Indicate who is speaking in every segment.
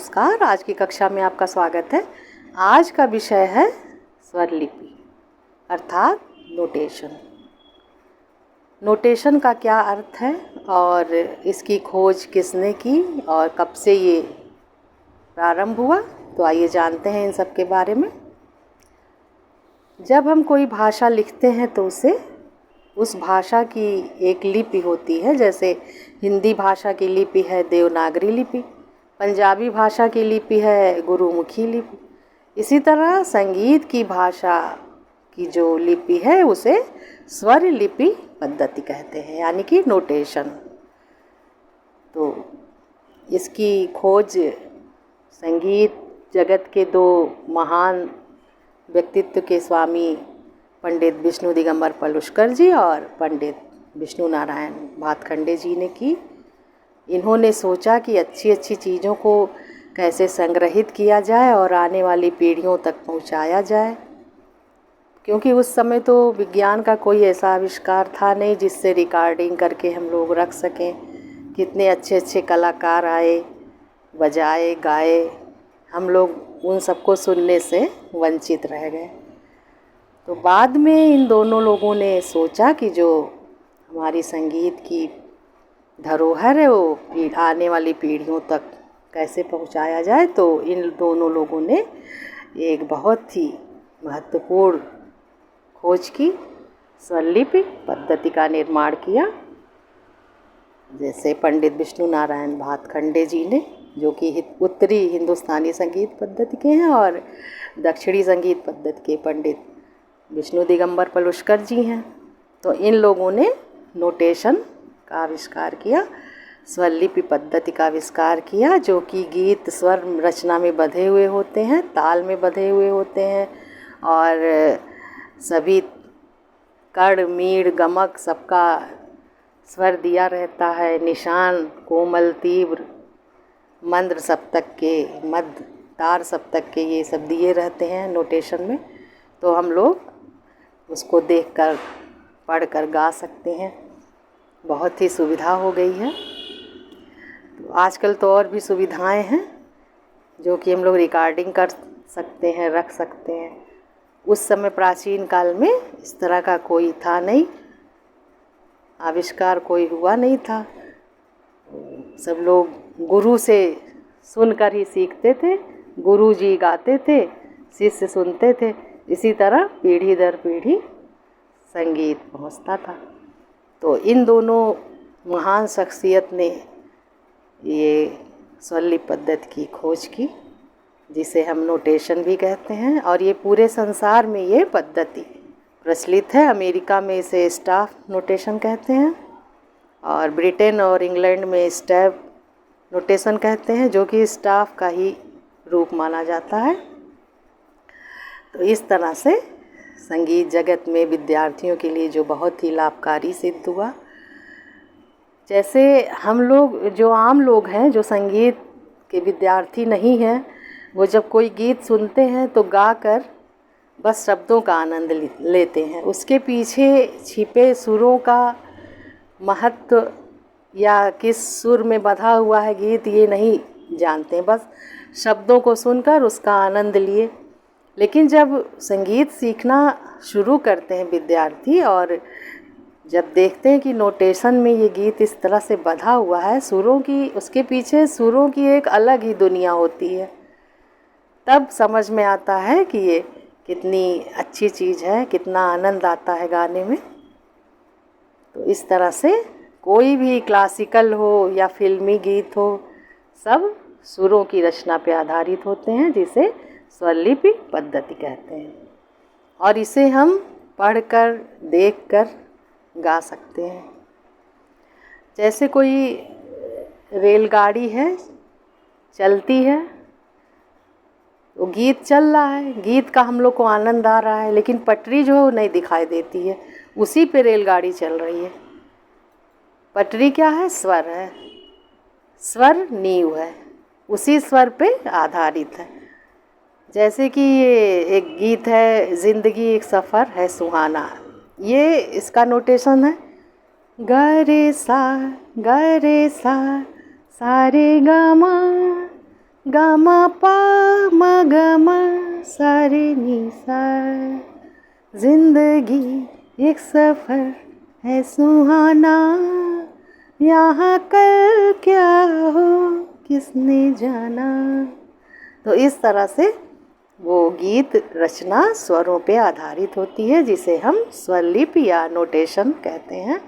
Speaker 1: नमस्कार। आज की कक्षा में आपका स्वागत है। आज का विषय है स्वर लिपि अर्थात नोटेशन। नोटेशन का क्या अर्थ है और इसकी खोज किसने की और कब से ये प्रारंभ हुआ, तो आइए जानते हैं इन सब के बारे में। जब हम कोई भाषा लिखते हैं तो उस भाषा की एक लिपि होती है। जैसे हिंदी भाषा की लिपि है देवनागरी लिपि, पंजाबी भाषा की लिपि है गुरुमुखी लिपि। इसी तरह संगीत की भाषा की जो लिपि है उसे स्वर लिपि पद्धति कहते हैं, यानी कि नोटेशन। तो इसकी खोज संगीत जगत के दो महान व्यक्तित्व के स्वामी पंडित विष्णु दिगंबर पलुस्कर जी और पंडित विष्णु नारायण भातखंडे जी ने की। इन्होंने सोचा कि अच्छी अच्छी चीज़ों को कैसे संग्रहित किया जाए और आने वाली पीढ़ियों तक पहुंचाया जाए, क्योंकि उस समय तो विज्ञान का कोई ऐसा आविष्कार था नहीं जिससे रिकॉर्डिंग करके हम लोग रख सकें। कितने अच्छे अच्छे कलाकार आए, बजाए, गाए, हम लोग उन सबको सुनने से वंचित रह गए। तो बाद में इन दोनों लोगों ने सोचा कि जो हमारी संगीत की धरोहर है वो आने वाली पीढ़ियों तक कैसे पहुंचाया जाए। तो इन दोनों लोगों ने एक बहुत ही महत्वपूर्ण खोज की, स्वरलिपि पद्धति का निर्माण किया। जैसे पंडित विष्णु नारायण भातखंडे जी ने, जो कि उत्तरी हिंदुस्तानी संगीत पद्धति के हैं, और दक्षिणी संगीत पद्धति के पंडित विष्णु दिगंबर पलुस्कर जी हैं। तो इन लोगों ने नोटेशन का आविष्कार किया, स्वरलिपि पद्धति का आविष्कार किया, जो कि गीत स्वर रचना में बंधे हुए होते हैं, ताल में बंधे हुए होते हैं, और सभी कड़, मीड़, गमक सबका स्वर दिया रहता है। निशान कोमल, तीव्र, मंद्र सप्तक के, मध्य, तार सप्तक के, ये सब दिए रहते हैं नोटेशन में। तो हम लोग उसको देखकर, पढ़कर गा सकते हैं। बहुत ही सुविधा हो गई है। तो आजकल तो और भी सुविधाएं हैं जो कि हम लोग रिकॉर्डिंग कर सकते हैं, रख सकते हैं। उस समय प्राचीन काल में इस तरह का कोई था नहीं, आविष्कार कोई हुआ नहीं था। सब लोग गुरु से सुनकर ही सीखते थे, गुरु जी गाते थे, शिष्य सुनते थे। इसी तरह पीढ़ी दर पीढ़ी संगीत पहुंचता था। तो इन दोनों महान शख्सियत ने ये स्वरलिपि पद्धति की खोज की, जिसे हम नोटेशन भी कहते हैं। और ये पूरे संसार में ये पद्धति प्रचलित है। अमेरिका में इसे स्टाफ नोटेशन कहते हैं, और ब्रिटेन और इंग्लैंड में स्टेप नोटेशन कहते हैं, जो कि स्टाफ का ही रूप माना जाता है। तो इस तरह से संगीत जगत में विद्यार्थियों के लिए जो बहुत ही लाभकारी सिद्ध हुआ। जैसे हम लोग, जो आम लोग हैं, जो संगीत के विद्यार्थी नहीं हैं, वो जब कोई गीत सुनते हैं तो गाकर बस शब्दों का आनंद लेते हैं। उसके पीछे छिपे सुरों का महत्व या किस सुर में बंधा हुआ है गीत, ये नहीं जानते। बस शब्दों को सुनकर उसका आनंद लिए। लेकिन जब संगीत सीखना शुरू करते हैं विद्यार्थी, और जब देखते हैं कि नोटेशन में ये गीत इस तरह से बंधा हुआ है, सुरों की, उसके पीछे सुरों की एक अलग ही दुनिया होती है, तब समझ में आता है कि ये कितनी अच्छी चीज़ है, कितना आनंद आता है गाने में। तो इस तरह से कोई भी क्लासिकल हो या फिल्मी गीत हो, सब सुरों की रचना पर आधारित होते हैं, जिसे स्वरलिपि पद्धति कहते हैं। और इसे हम पढ़कर, देखकर गा सकते हैं। जैसे कोई रेलगाड़ी है, चलती है, तो गीत चल रहा है, गीत का हम लोग को आनंद आ रहा है, लेकिन पटरी जो है वो नहीं दिखाई देती है, उसी पे रेलगाड़ी चल रही है। पटरी क्या है? स्वर है। स्वर नींव है, उसी स्वर पे आधारित है। जैसे कि ये एक गीत है, ज़िंदगी एक सफ़र है सुहाना, ये इसका नोटेशन है ग रे सा सा रे गा मा, गा मा पा मा गा मा सा रे नी सा। जिंदगी एक सफर है सुहाना, यहाँ कल क्या हो किसने जाना। तो इस तरह से वो गीत रचना स्वरों पे आधारित होती है, जिसे हम स्वरलिपि या नोटेशन कहते हैं।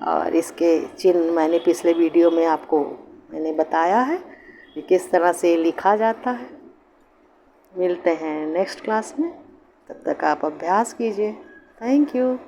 Speaker 1: और इसके चिन्ह मैंने पिछले वीडियो में आपको मैंने बताया है कि किस तरह से लिखा जाता है। मिलते हैं नेक्स्ट क्लास में, तब तक आप अभ्यास कीजिए। Thank you.